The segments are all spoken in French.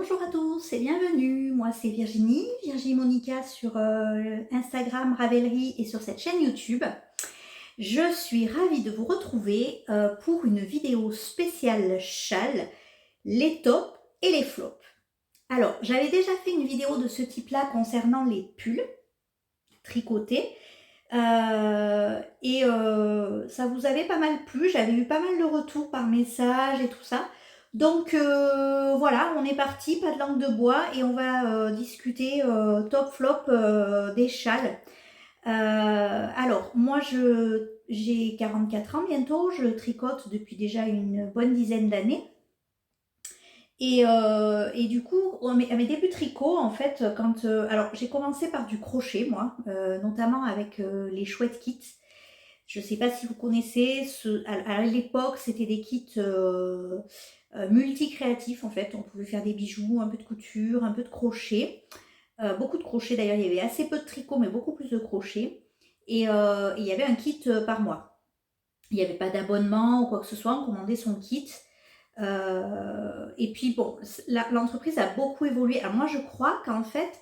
Bonjour à tous et bienvenue, moi c'est Virginie Monica sur Instagram, Ravelry et sur cette chaîne YouTube. Je suis ravie de vous retrouver pour une vidéo spéciale châle, les tops et les flops. Alors, j'avais déjà fait une vidéo de ce type-là concernant les pulls tricotés ça vous avait pas mal plu, j'avais eu pas mal de retours par message et tout ça. Donc voilà, on est parti, pas de langue de bois et on va discuter top flop des châles. Alors, moi j'ai 44 ans bientôt, je tricote depuis déjà une bonne dizaine d'années. Et du coup, à mes débuts de tricot, en fait, alors j'ai commencé par du crochet, moi, notamment avec les chouettes kits. Je ne sais pas si vous connaissez, à l'époque, c'était des kits multi-créatifs, en fait. On pouvait faire des bijoux, un peu de couture, un peu de crochet. Beaucoup de crochet, d'ailleurs, il y avait assez peu de tricot, mais beaucoup plus de crochet. Et il y avait un kit par mois. Il n'y avait pas d'abonnement ou quoi que ce soit, on commandait son kit. Et puis bon, l'entreprise a beaucoup évolué. Alors moi je crois qu'en fait,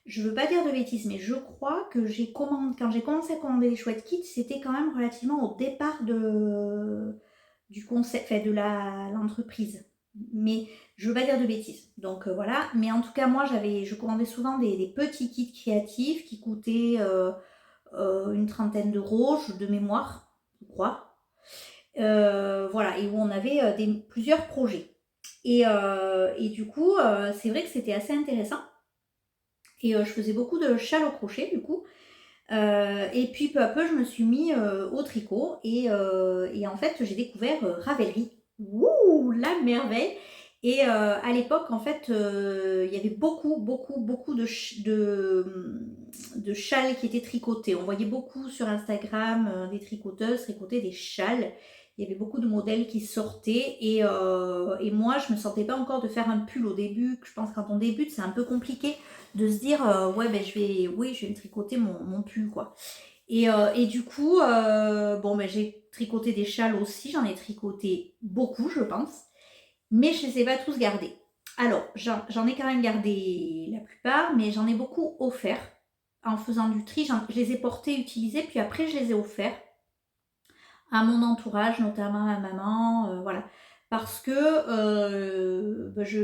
je veux pas dire de bêtises, mais je crois que quand j'ai commencé à commander les chouettes kits, c'était quand même relativement au départ du concept, enfin de l'entreprise. Mais je veux pas dire de bêtises. Donc voilà. Mais en tout cas, moi je commandais souvent des petits kits créatifs qui coûtaient une trentaine d'euros de mémoire, je crois. Voilà, et où on avait plusieurs projets. Et du coup, c'est vrai que c'était assez intéressant. Et je faisais beaucoup de châles au crochet, du coup. Et puis peu à peu, je me suis mis au tricot. Et en fait, j'ai découvert Ravelry. Wouh, la merveille! Et à l'époque, en fait, il y avait beaucoup de châles qui étaient tricotés. On voyait beaucoup sur Instagram des tricoteuses tricoter des châles. Il y avait beaucoup de modèles qui sortaient et moi, je me sentais pas encore de faire un pull au début. Je pense que quand on débute, c'est un peu compliqué de se dire ouais ben je vais me tricoter mon pull quoi. Et du coup bon ben j'ai tricoté des châles aussi, j'en ai tricoté beaucoup je pense, mais je les ai pas tous gardés. Alors j'en ai quand même gardé la plupart, mais j'en ai beaucoup offert en faisant du tri. Je les ai portés, utilisés, puis après je les ai offerts à mon entourage, notamment à ma maman, voilà. Parce que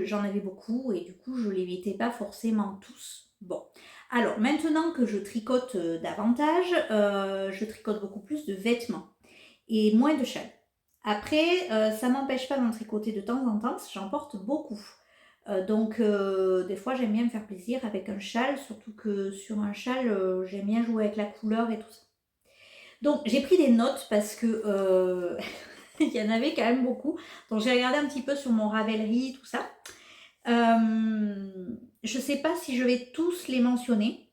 j'en avais beaucoup et du coup je les mettais pas forcément tous. Bon, alors maintenant que je tricote davantage, je tricote beaucoup plus de vêtements et moins de châles. Après, ça m'empêche pas d'en tricoter de temps en temps, j'en porte beaucoup. Donc des fois j'aime bien me faire plaisir avec un châle, surtout que sur un châle j'aime bien jouer avec la couleur et tout ça. Donc j'ai pris des notes parce que il y en avait quand même beaucoup. Donc j'ai regardé un petit peu sur mon Ravelry, tout ça. Je sais pas si je vais tous les mentionner.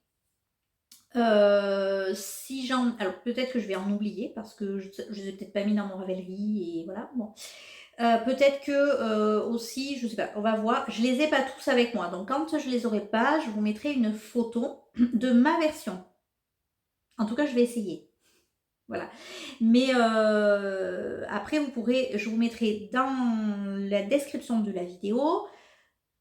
Alors peut-être que je vais en oublier parce que je les ai peut-être pas mis dans mon Ravelry et voilà. Bon. Peut-être que aussi, je sais pas, on va voir. Je les ai pas tous avec moi. Donc quand je les aurai pas, je vous mettrai une photo de ma version. En tout cas, je vais essayer. Voilà. Mais après, je vous mettrai dans la description de la vidéo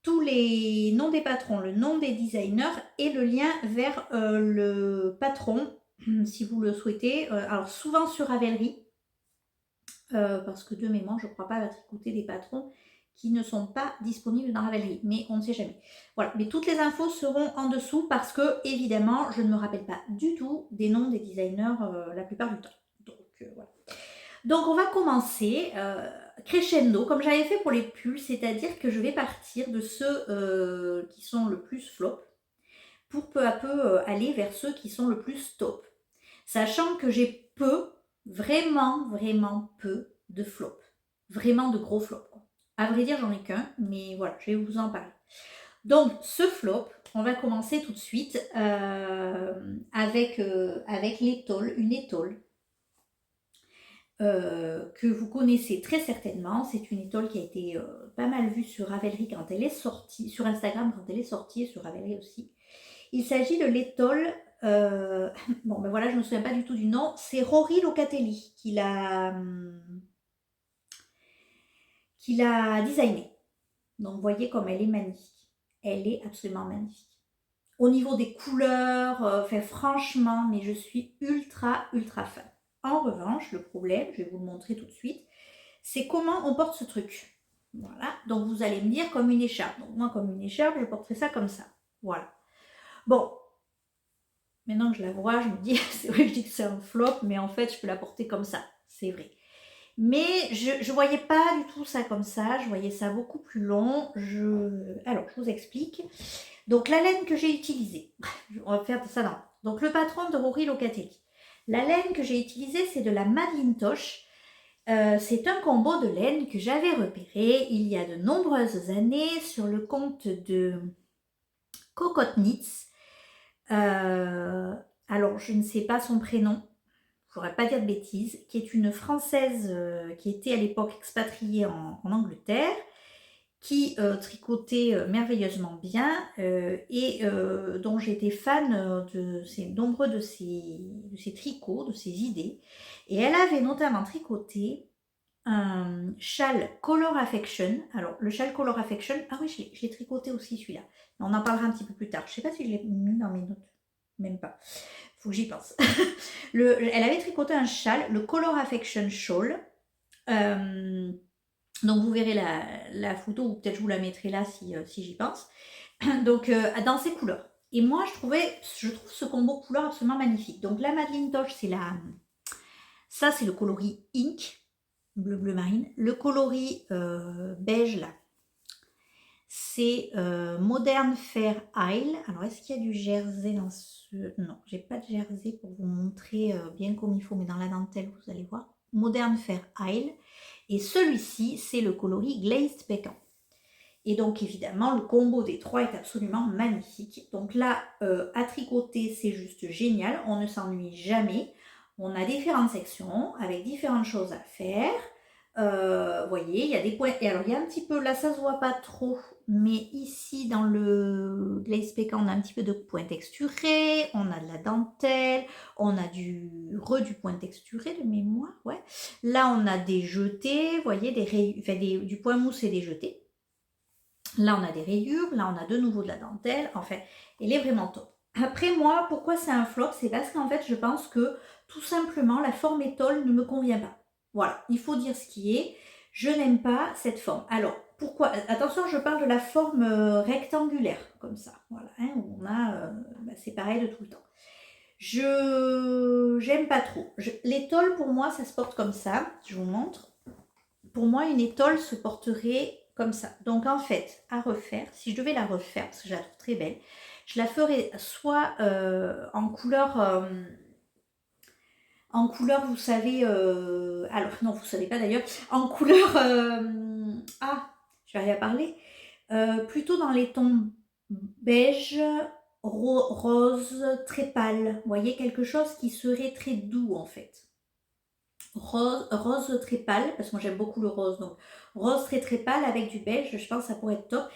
tous les noms des patrons, le nom des designers et le lien vers le patron, si vous le souhaitez. Alors souvent sur Ravelry, parce que de mémoire, je ne crois pas avoir tricoté des patrons qui ne sont pas disponibles dans Ravelry, mais on ne sait jamais. Voilà, mais toutes les infos seront en dessous parce que, évidemment, je ne me rappelle pas du tout des noms des designers la plupart du temps. Donc, voilà. Donc, on va commencer crescendo, comme j'avais fait pour les pulls, c'est-à-dire que je vais partir de ceux qui sont le plus flop pour peu à peu aller vers ceux qui sont le plus top. Sachant que j'ai vraiment peu de flops. Vraiment de gros flops. Quoi. À vrai dire, j'en ai qu'un, mais voilà, je vais vous en parler. Donc, ce flop, on va commencer tout de suite avec l'étole, une étole que vous connaissez très certainement. C'est une étole qui a été pas mal vue sur Ravelry quand elle est sortie, sur Instagram quand elle est sortie, et sur Ravelry aussi. Il s'agit de l'étole, bon ben voilà, je ne me souviens pas du tout du nom, c'est Rory Locatelli qui l'a designé. Donc vous voyez comme elle est magnifique. Elle est absolument magnifique. Au niveau des couleurs, enfin franchement, mais je suis ultra, ultra fan. En revanche, le problème, je vais vous le montrer tout de suite, c'est comment on porte ce truc. Voilà, donc vous allez me dire comme une écharpe. Donc moi, comme une écharpe, je porterai ça comme ça. Voilà. Bon, maintenant que je la vois, je me dis, c'est vrai que je dis que c'est un flop, mais en fait, je peux la porter comme ça. C'est vrai. Mais je ne voyais pas du tout ça comme ça. Je voyais ça beaucoup plus long. Alors, je vous explique. Donc, la laine que j'ai utilisée, on va faire ça dans. Donc, le patron de Rory Locatelli. La laine que j'ai utilisée, c'est de la Madelinetosh. C'est un combo de laine que j'avais repéré il y a de nombreuses années sur le compte de Cocotte Knits. Alors, je ne sais pas son prénom, je ne voudrais pas dire de bêtises, qui est une Française qui était à l'époque expatriée en Angleterre, qui tricotait merveilleusement bien et dont j'étais fan de nombreux de ses tricots, de ses idées. Et elle avait notamment tricoté un châle Color Affection. Alors, le châle Color Affection, ah oui, je l'ai tricoté aussi celui-là. On en parlera un petit peu plus tard. Je ne sais pas si je l'ai mis dans mes notes. Même pas. Faut que j'y pense. Elle avait tricoté un châle, le Color Affection Shawl. Donc, vous verrez la photo, ou peut-être je vous la mettrai là si j'y pense. Donc, dans ces couleurs. Et moi, je trouve ce combo couleur absolument magnifique. Donc, la Madelinetosh, ça, c'est le coloris Ink, bleu marine. Le coloris beige, là, c'est Modern Fair Isle. Alors, est-ce qu'il y a du jersey dans ce... Non, j'ai pas de jersey pour vous montrer bien comme il faut, mais dans la dentelle, vous allez voir. Modern Fair Isle. Et celui-ci, c'est le coloris Glazed Pecan. Et donc, évidemment, le combo des trois est absolument magnifique. Donc là, à tricoter, c'est juste génial. On ne s'ennuie jamais. On a différentes sections avec différentes choses à faire. Vous voyez, il y a des points. Et alors, il y a un petit peu, là, ça se voit pas trop. Mais ici, dans le Glaze Pecan, on a un petit peu de point texturé. On a de la dentelle. On a du point texturé de mémoire. Ouais. Là, on a des jetés. Vous voyez, du point mousse et des jetés. Là, on a des rayures. Là, on a de nouveau de la dentelle. Enfin, elle est vraiment top. Après, moi, pourquoi c'est un flop? C'est parce qu'en fait, je pense que tout simplement, la forme étole ne me convient pas. Voilà, il faut dire ce qui est. Je n'aime pas cette forme. Alors, pourquoi? Attention, je parle de la forme rectangulaire, comme ça. Voilà, hein, on a... c'est pareil de tout le temps. J'aime pas trop. L'étole, pour moi, ça se porte comme ça. Je vous montre. Pour moi, une étole se porterait comme ça. Donc, en fait, à refaire, si je devais la refaire, parce que je la trouve très belle, je la ferais soit en couleur... vous savez, alors non, vous savez pas d'ailleurs, en couleur, je vais rien parler, plutôt dans les tons beige, rose, très pâle, vous voyez, quelque chose qui serait très doux en fait. Rose très pâle, parce que moi j'aime beaucoup le rose, donc rose très très pâle avec du beige, je pense que ça pourrait être top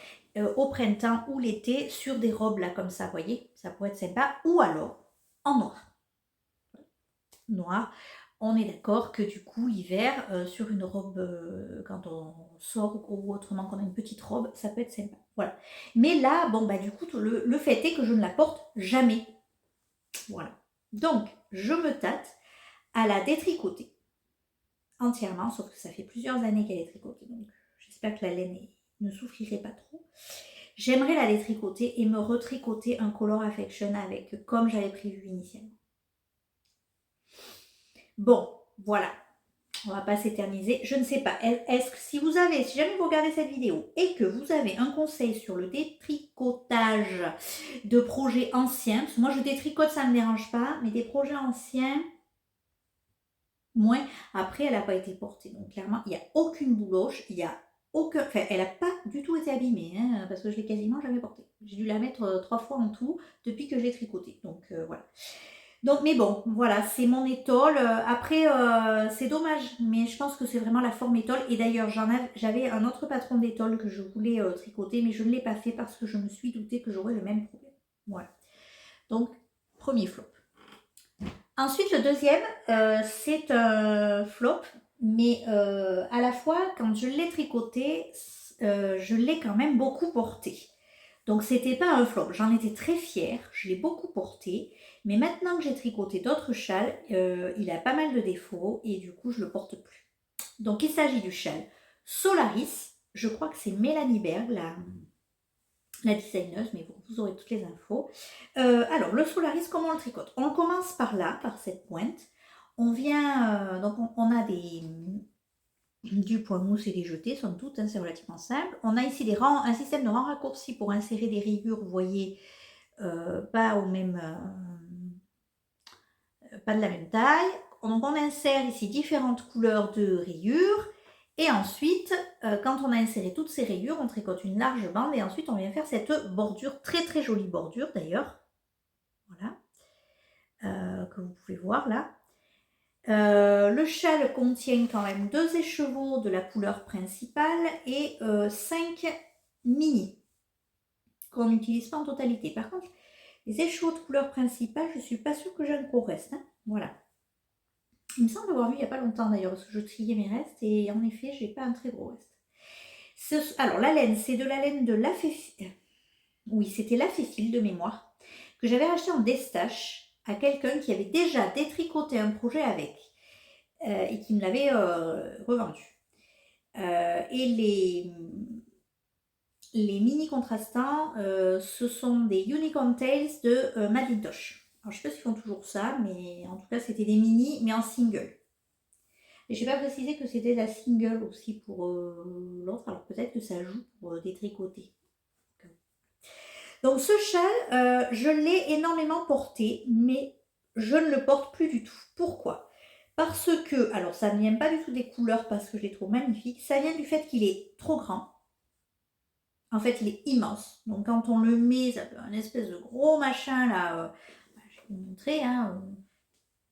au printemps ou l'été sur des robes là comme ça, vous voyez, ça pourrait être sympa, ou alors en noir. On est d'accord que du coup, hiver, sur une robe, quand on sort ou autrement qu'on a une petite robe, ça peut être sympa. Voilà. Mais là, bon, bah du coup, le fait est que je ne la porte jamais. Voilà. Donc, je me tâte à la détricoter entièrement, sauf que ça fait plusieurs années qu'elle est tricotée. Donc, j'espère que la laine ne souffrirait pas trop. J'aimerais la détricoter et me retricoter un Color Affection avec, comme j'avais prévu initialement. Bon, voilà. On va pas s'éterniser. Je ne sais pas. Est-ce que si jamais vous regardez cette vidéo et que vous avez un conseil sur le détricotage de projets anciens, parce que moi je détricote, ça ne me dérange pas, mais des projets anciens, moins. Après, elle n'a pas été portée. Donc clairement, il n'y a aucune bouloche, il y a aucun. Enfin, elle n'a pas du tout été abîmée, hein, parce que je l'ai quasiment jamais portée. J'ai dû la mettre 3 fois en tout depuis que je l'ai tricotée. Donc voilà. Donc, mais bon, voilà, c'est mon étole. Après, c'est dommage, mais je pense que c'est vraiment la forme étole. Et d'ailleurs, j'avais un autre patron d'étole que je voulais tricoter, mais je ne l'ai pas fait parce que je me suis doutée que j'aurais le même problème. Voilà. Donc, premier flop. Ensuite, le deuxième, c'est un flop, mais à la fois, quand je l'ai tricoté, je l'ai quand même beaucoup porté. Donc c'était pas un flop, j'en étais très fière, je l'ai beaucoup porté, mais maintenant que j'ai tricoté d'autres châles, il a pas mal de défauts et du coup je le porte plus. Donc il s'agit du châle Solaris, je crois que c'est Mélanie Berg, la designeuse, mais bon, vous aurez toutes les infos. Alors le Solaris, comment on le tricote? On commence par là, par cette pointe. On vient, donc on a du point mousse et des jetés, somme toute, hein, c'est relativement simple. On a ici un système de rangs raccourcis pour insérer des rayures, vous voyez, pas pas de la même taille. Donc on insère ici différentes couleurs de rayures. Et ensuite, quand on a inséré toutes ces rayures, on tricote une large bande et ensuite on vient faire cette bordure, très très jolie bordure d'ailleurs. Voilà, que vous pouvez voir là. Le châle contient quand même 2 écheveaux de la couleur principale et 5 mini qu'on n'utilise pas en totalité. Par contre, les écheveaux de couleur principale, je ne suis pas sûre que j'ai un gros reste. Hein. Voilà. Il me semble avoir vu il n'y a pas longtemps d'ailleurs, parce que je triais mes restes et en effet, j'ai pas un très gros reste. Alors, la laine, c'est de la laine de Laféfil. Oui, c'était Laféfil de mémoire, que j'avais acheté en destache à quelqu'un qui avait déjà détricoté un projet avec et qui me l'avait revendu. Et les mini contrastants, ce sont des Unicorn Tales de Macintosh. Alors, je ne sais pas s'ils font toujours ça, mais en tout cas, c'était des mini, mais en single. Et je n'ai pas précisé que c'était la single aussi pour l'autre, alors peut-être que ça joue pour détricoter. Donc ce châle, je l'ai énormément porté, mais je ne le porte plus du tout. Pourquoi? Parce que, alors ça ne vient pas du tout des couleurs parce que je les trouve magnifiques, ça vient du fait qu'il est trop grand. En fait, il est immense. Donc quand on le met, ça fait un espèce de gros machin là. Je vais vous montrer, hein.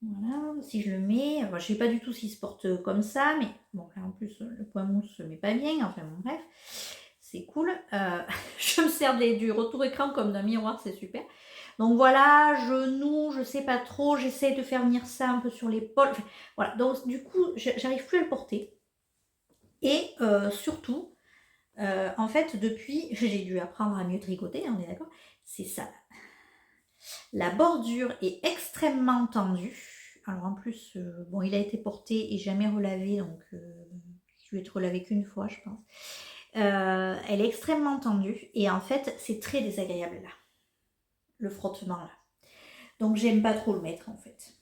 Voilà, si je le mets, je ne sais pas du tout s'il se porte comme ça, mais bon, là en plus, le point mousse se met pas bien, enfin bon, bref, c'est cool. Je me sers du retour écran comme d'un miroir, c'est super. Donc voilà, genoux, je sais pas trop, j'essaie de faire venir ça un peu sur l'épaule. Enfin, voilà, donc du coup, j'arrive plus à le porter. Et surtout, en fait, depuis, j'ai dû apprendre à mieux tricoter, on est d'accord? C'est ça. La bordure est extrêmement tendue. Alors en plus, bon, il a été porté et jamais relavé, donc je vais être relavé qu'une fois, je pense. Elle est extrêmement tendue et en fait, c'est très désagréable là, le frottement là. Donc j'aime pas trop le mettre en fait.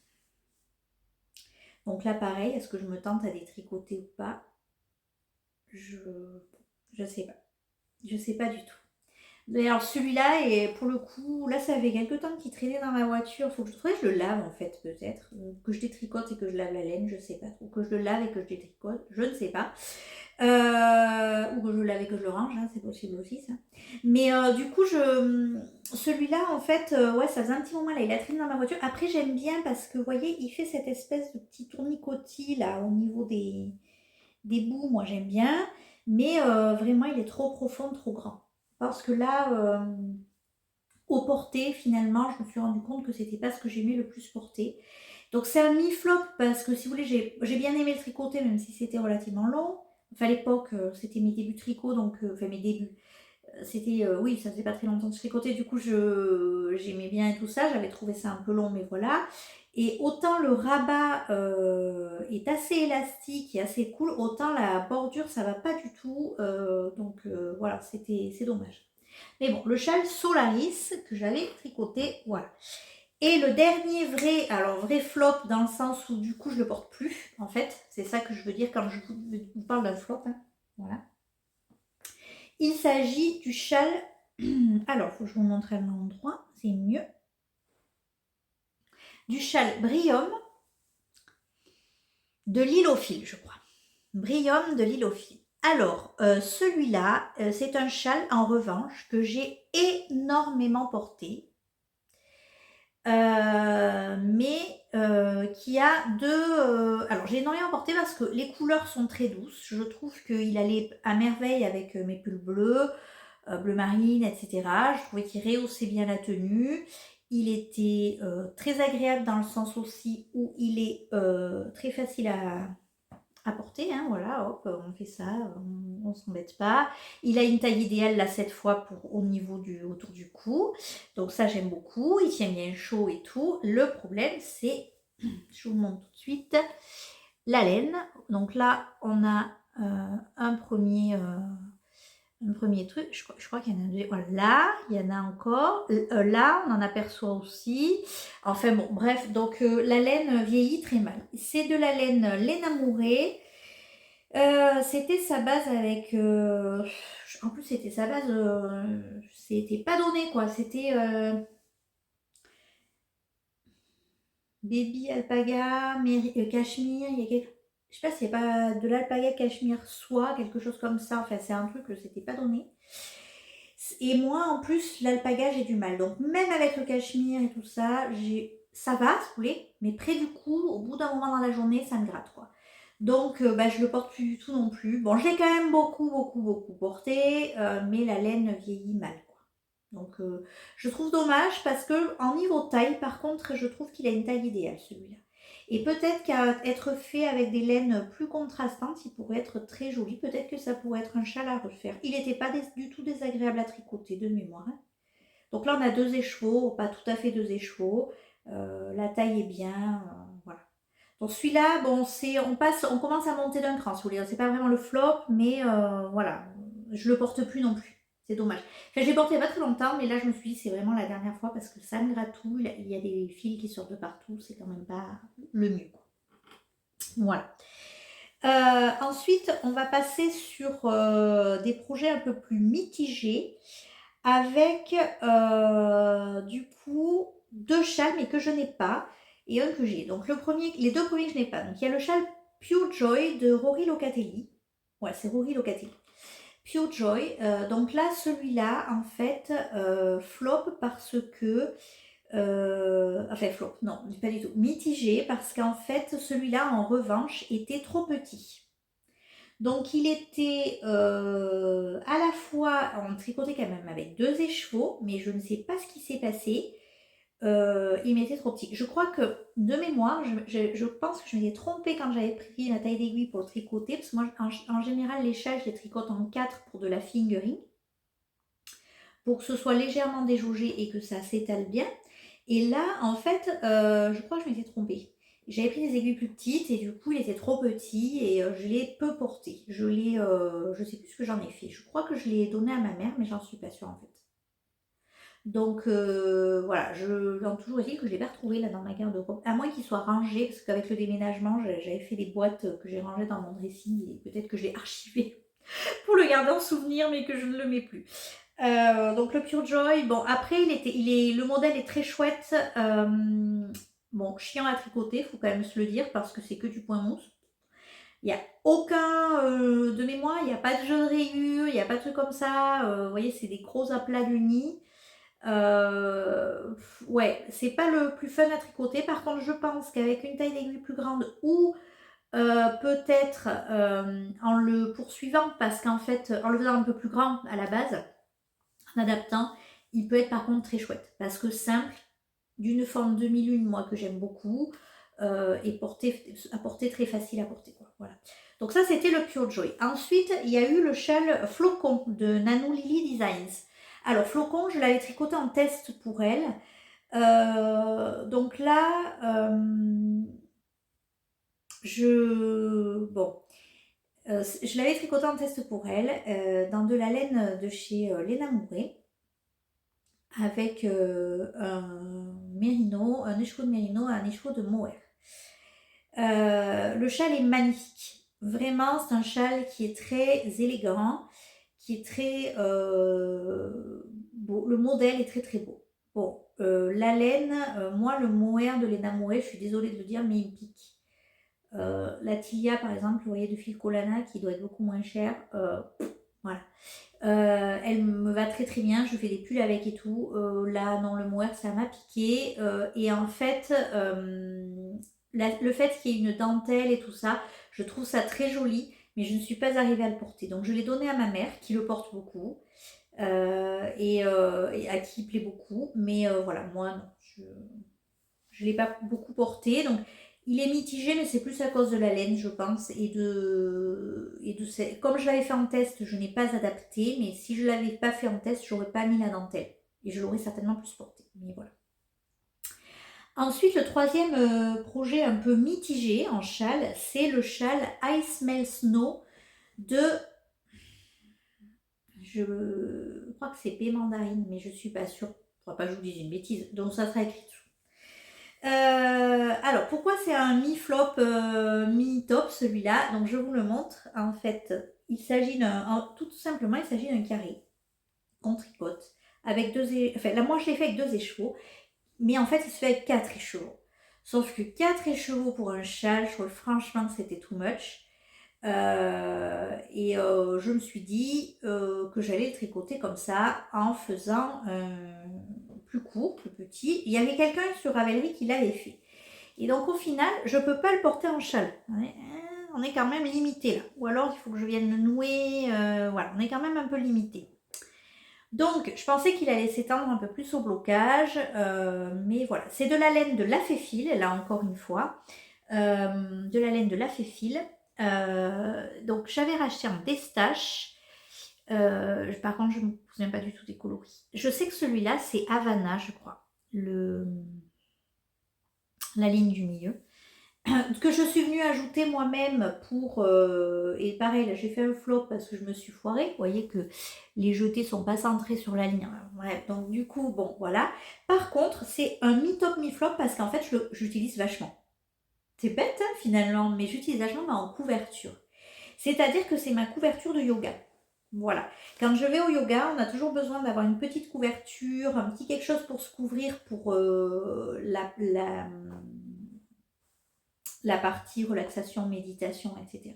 Donc là, pareil, est-ce que je me tente à détricoter ou pas? Je sais pas. Je sais pas du tout. D'ailleurs, celui-là, et pour le coup, là, ça fait quelques temps qu'il traînait dans ma voiture. Faudrait que je le lave, en fait, peut-être. Que je détricote et que je lave la laine, je sais pas trop. Que je le lave et que je détricote, je ne sais pas. Ou que je le lave et que je le range, hein, c'est possible aussi, ça. Mais du coup, celui-là, en fait, ouais, ça faisait un petit moment, là, il a traîné dans ma voiture. Après, j'aime bien parce que, vous voyez, il fait cette espèce de petit tournicotis, là, au niveau des bouts. Moi, j'aime bien. Mais vraiment, il est trop profond, trop grand. Parce que là, au porté, finalement, je me suis rendu compte que c'était pas ce que j'aimais le plus porter. Donc c'est un mi-flop parce que si vous voulez, j'ai bien aimé le tricoter, même si c'était relativement long. Enfin, à l'époque, c'était mes débuts de tricot, donc, enfin mes débuts. C'était, oui, ça faisait pas très longtemps que je tricotais, du coup, j'aimais bien et tout ça. J'avais trouvé ça un peu long, mais voilà. Et autant le rabat est assez élastique et assez cool, autant la bordure, ça va pas du tout. Donc voilà, c'est dommage. Mais bon, le châle Solaris que j'avais tricoté, voilà. Et le dernier vrai flop dans le sens où du coup je le porte plus, en fait. C'est ça que je veux dire quand je vous parle d'un flop. Hein. Voilà. Il s'agit du châle. Alors, il faut que je vous montre à l'endroit, c'est mieux. Du châle Bryum de l'île aux fils, je crois. Bryum de l'île aux fils. Alors, celui-là, c'est un châle en revanche que j'ai énormément porté. Mais qui a deux... alors, j'ai énormément porté parce que les couleurs sont très douces. Je trouve qu'il allait à merveille avec mes pulls bleus, bleu marine, etc. Je trouvais qu'il rehaussait bien la tenue. Il était très agréable dans le sens aussi où il est très facile à porter, hein, voilà, hop, on fait ça, on s'embête pas. Il a une taille idéale là cette fois pour au niveau du autour du cou. Donc ça j'aime beaucoup, il tient bien chaud et tout. Le problème c'est, je vous montre tout de suite, la laine. Donc là on a un premier truc, je crois qu'il y en a deux. Voilà, là, il y en a encore. Là, on en aperçoit aussi. Enfin bon, bref, donc la laine vieillit très mal. C'est de la laine amourée. C'était sa base avec... en plus, c'était sa base... c'était pas donné, quoi. C'était baby alpaga, cachemire. Il y a quelque... Je sais pas s'il n'y a pas de l'alpaga cachemire soie, quelque chose comme ça. Enfin, c'est un truc que c'était pas donné. Et moi, en plus, l'alpaga, j'ai du mal. Donc, même avec le cachemire et tout ça, ça va se couler, mais près du cou, au bout d'un moment dans la journée, ça me gratte, quoi. Donc, je le porte plus du tout non plus. Bon, je l'ai quand même beaucoup porté, mais la laine vieillit mal, quoi. Donc, je trouve dommage parce que en niveau taille, par contre, je trouve qu'il a une taille idéale, celui-là. Et peut-être qu'à être fait avec des laines plus contrastantes, il pourrait être très joli. Peut-être que ça pourrait être un châle à refaire. Il n'était pas du tout désagréable à tricoter de mémoire, hein. Donc là, on a 2 écheveaux, pas tout à fait 2 écheveaux. La taille est bien, voilà. Donc celui-là, bon, on commence à monter d'un cran, si vous voulez. C'est pas vraiment le flop, mais voilà, je le porte plus non plus. C'est dommage. Enfin, je l'ai porté il n'y a pas très longtemps, mais là, je me suis dit, c'est vraiment la dernière fois parce que ça me gratouille. Il y a des fils qui sortent de partout, c'est quand même pas le mieux, quoi. Voilà. Ensuite, on va passer sur des projets un peu plus mitigés avec du coup 2 châles mais que je n'ai pas et un que j'ai. Donc les 2 premiers que je n'ai pas. Donc il y a le châle Pure Joy de Rory Locatelli. Ouais, c'est Rory Locatelli. Pure Joy. Donc là, celui-là, en fait, flop parce que enfin flop, non, pas du tout. Mitigé parce qu'en fait, celui-là, en revanche, était trop petit. Donc il était à la fois en tricoté quand même avec 2 écheveaux, mais je ne sais pas ce qui s'est passé. Il m'était trop petit. Je crois que de mémoire, je pense que je m'étais trompée quand j'avais pris la taille d'aiguille pour le tricoter, parce que moi en général les châles je les tricote en 4 pour de la fingering, pour que ce soit légèrement déjaugé et que ça s'étale bien. Et là en fait je crois que je m'étais trompée. J'avais pris des aiguilles plus petites et du coup il était trop petit et je l'ai peu porté. Je sais plus ce que j'en ai fait. Je crois que je l'ai donné à ma mère, mais j'en suis pas sûre en fait. Donc voilà, j'en toujours dit que je ne l'ai pas retrouvé là dans ma garde-robe, à moins qu'il soit rangé, parce qu'avec le déménagement, j'avais fait des boîtes que j'ai rangées dans mon dressing et peut-être que je l'ai archivé pour le garder en souvenir, mais que je ne le mets plus. Donc le Pure Joy, bon après le modèle est très chouette. Bon, chiant à tricoter, faut quand même se le dire, parce que c'est que du point mousse. Il n'y a aucun de mémoire, il n'y a pas de jeu de rayures, il n'y a pas de truc comme ça. Vous voyez, c'est des gros aplats d'unis. Ouais, c'est pas le plus fun à tricoter. Par contre, je pense qu'avec une taille d'aiguille plus grande ou peut-être en le poursuivant, parce qu'en fait, en le faisant un peu plus grand à la base, en adaptant, il peut être par contre très chouette. Parce que simple, d'une forme demi-lune, moi que j'aime beaucoup, et à porter très facile à porter, quoi. Voilà. Donc ça, c'était le Pure Joy. Ensuite, il y a eu le châle Flocon de Nanou Lily Designs. Alors, Flocon, je l'avais tricoté en test pour elle. Donc là, bon, je l'avais tricoté en test pour elle, dans de la laine de chez Léna Mouret, avec un mérino, un écheveau de mérino et un écheveau de mohair. Le châle est magnifique. Vraiment, c'est un châle qui est très élégant, qui est très beau. Le modèle est très très beau. Bon, la laine, moi le mohair de Léna Mouret, je suis désolée de le dire, mais il me pique. La Tilia, par exemple, vous voyez, de fil Colana, qui doit être beaucoup moins cher, voilà. Elle me va très très bien, je fais des pulls avec et tout. Là, non, le mohair, ça m'a piqué. Et en fait, le fait qu'il y ait une dentelle et tout ça, je trouve ça très joli, mais je ne suis pas arrivée à le porter. Donc, je l'ai donné à ma mère, qui le porte beaucoup, et à qui il plaît beaucoup. Mais voilà, moi, non, je ne l'ai pas beaucoup porté. Donc, Il est mitigé, mais c'est plus à cause de la laine, je pense, comme je l'avais fait en test, je n'ai pas adapté, mais si je ne l'avais pas fait en test, j'aurais pas mis la dentelle. Et je l'aurais certainement plus porté. Mais voilà. Ensuite, le troisième projet un peu mitigé en châle, c'est le châle I Smell Snow de... Je crois que c'est P mandarine, mais je ne suis pas sûre. Il ne faudra pas que je vous dise une bêtise. Donc ça sera écrit dessous. Alors, pourquoi c'est un mi-flop, mi-top celui-là? Donc je vous le montre. En fait, il s'agit tout simplement, il s'agit d'un carré qu'on tricote avec enfin là moi je l'ai fait avec 2 écheveaux, mais en fait il se fait avec 4 écheveaux. Sauf que 4 écheveaux pour un châle, je trouve franchement que c'était too much. Je me suis dit que j'allais le tricoter comme ça en faisant plus court, plus petit. Il y avait quelqu'un sur Ravelry qui l'avait fait. Et donc au final, je ne peux pas le porter en châle. On est quand même limité là. Ou alors il faut que je vienne le nouer. Voilà, on est quand même un peu limité. Donc je pensais qu'il allait s'étendre un peu plus au blocage. Mais voilà, c'est de la laine de la Féfil, là encore une fois. De la laine de la Féfil. Donc j'avais racheté en Destache. Par contre, je ne me souviens pas du tout des coloris. Je sais que celui-là, c'est Havana, je crois. La ligne du milieu. Que je suis venue ajouter moi-même pour... et pareil, là, j'ai fait un flop parce que je me suis foirée. Vous voyez que les jetés sont pas centrés sur la ligne. Bref, donc du coup, bon, voilà. Par contre, c'est un mi-top, mi-flop parce qu'en fait, j'utilise vachement. C'est bête, hein, finalement, mais j'utilise vachement en couverture. C'est-à-dire que c'est ma couverture de yoga. Voilà. Quand je vais au yoga, on a toujours besoin d'avoir une petite couverture, un petit quelque chose pour se couvrir pour la partie relaxation, méditation, etc.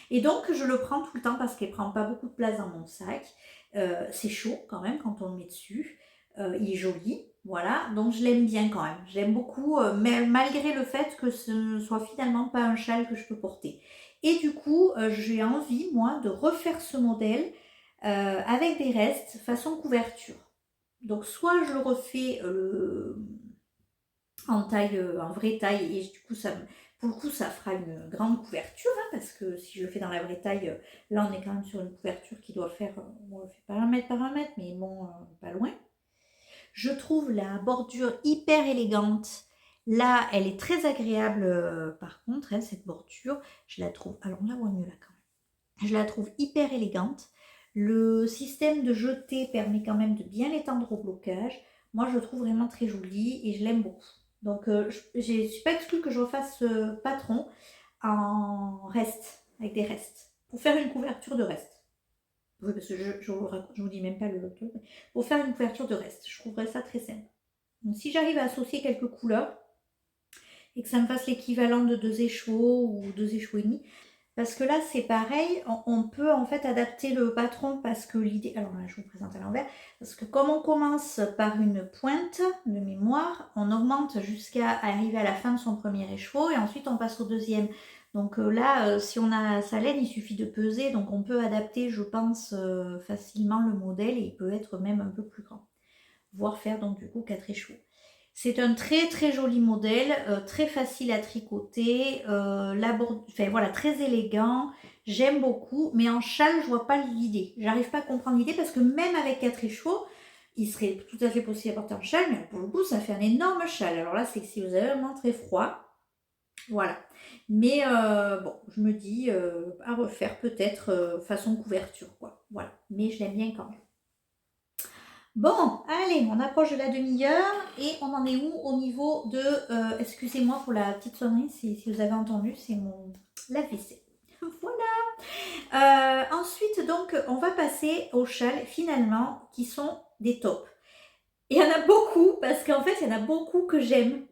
Et donc, je le prends tout le temps parce qu'il ne prend pas beaucoup de place dans mon sac. C'est chaud quand même quand on le met dessus. Il est joli, voilà. Donc, je l'aime bien quand même. J'aime beaucoup, mais malgré le fait que ce ne soit finalement pas un châle que je peux porter. Et du coup, j'ai envie, moi, de refaire ce modèle avec des restes façon couverture. Donc, soit je le refais en taille, en vraie taille, et du coup, pour le coup, ça fera une grande couverture, hein, parce que si je le fais dans la vraie taille, là, on est quand même sur une couverture qui doit faire, on le fait pas 1 mètre par 1 mètre, mais bon, pas loin. Je trouve la bordure hyper élégante. Là, elle est très agréable, par contre, elle, cette bordure, je la trouve, alors on la voit mieux là quand même. Je la trouve hyper élégante. Le système de jeté permet quand même de bien l'étendre au blocage. Moi, je le trouve vraiment très joli et je l'aime beaucoup. Donc, je ne suis pas exclue que je refasse ce patron en reste, avec des restes, pour faire une couverture de reste. Oui, parce que je vous dis même pas le truc. Pour faire une couverture de reste, je trouverais ça très simple. Donc, si j'arrive à associer quelques couleurs et que ça me fasse l'équivalent de 2 écheveaux ou 2 écheveaux et demi, parce que là, c'est pareil, on peut en fait adapter le patron parce que l'idée... Alors là, je vous présente à l'envers. Parce que comme on commence par une pointe de mémoire, on augmente jusqu'à arriver à la fin de son premier écheveau et ensuite on passe au deuxième. Donc là, si on a sa laine, il suffit de peser. Donc on peut adapter, je pense, facilement le modèle et il peut être même un peu plus grand. Voire faire donc du coup 4 écheveaux. C'est un très très joli modèle, très facile à tricoter, enfin, voilà, très élégant, j'aime beaucoup, mais en châle je vois pas l'idée, j'arrive pas à comprendre l'idée parce que même avec 4 écheveaux, il serait tout à fait possible à porter en châle, mais pour le coup ça fait un énorme châle, alors là c'est que si vous avez vraiment très froid, voilà. Mais bon, je me dis à refaire peut-être façon couverture quoi, voilà, mais je l'aime bien quand même. Bon, allez, on approche de la demi-heure et on en est où au niveau de... excusez-moi pour la petite sonnerie, si vous avez entendu, c'est mon lave-vaisselle. Voilà. Ensuite, donc, on va passer aux châles, finalement, qui sont des tops. Et il y en a beaucoup, parce qu'en fait, il y en a beaucoup que j'aime.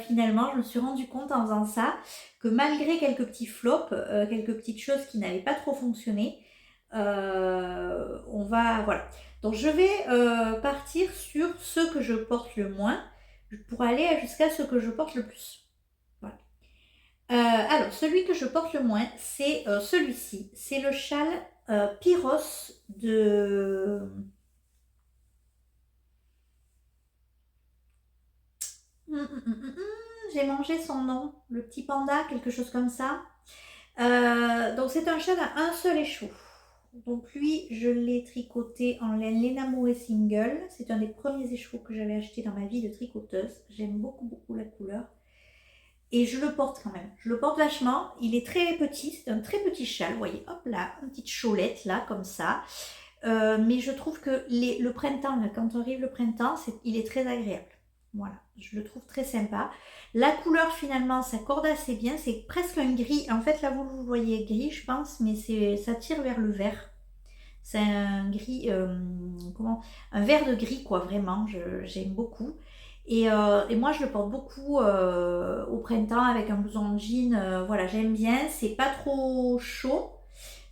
Finalement, je me suis rendu compte en faisant ça, que malgré quelques petits flops, quelques petites choses qui n'avaient pas trop fonctionné, on va... Voilà. Donc je vais partir sur ceux que je porte le moins pour aller jusqu'à ceux que je porte le plus. Voilà. Alors celui que je porte le moins, c'est celui-ci. C'est le châle Pyros de... j'ai mangé son nom, le petit panda, quelque chose comme ça. Donc c'est un châle à un seul écheveau. Donc lui, je l'ai tricoté en laine Lenamo Single. C'est un des premiers écheveaux que j'avais acheté dans ma vie de tricoteuse. J'aime beaucoup, beaucoup la couleur. Et je le porte quand même. Je le porte vachement. Il est très petit. C'est un très petit châle. Vous voyez, hop là, une petite chaulette là, comme ça. Mais je trouve que le printemps, là, quand arrive le printemps, il est très agréable. Voilà, je le trouve très sympa. La couleur finalement s'accorde assez bien, c'est presque un gris. En fait là vous le voyez gris je pense, mais ça tire vers le vert. C'est un gris, un vert de gris quoi, vraiment, j'aime beaucoup. Et moi je le porte beaucoup au printemps avec un blouson de jean, voilà j'aime bien, c'est pas trop chaud.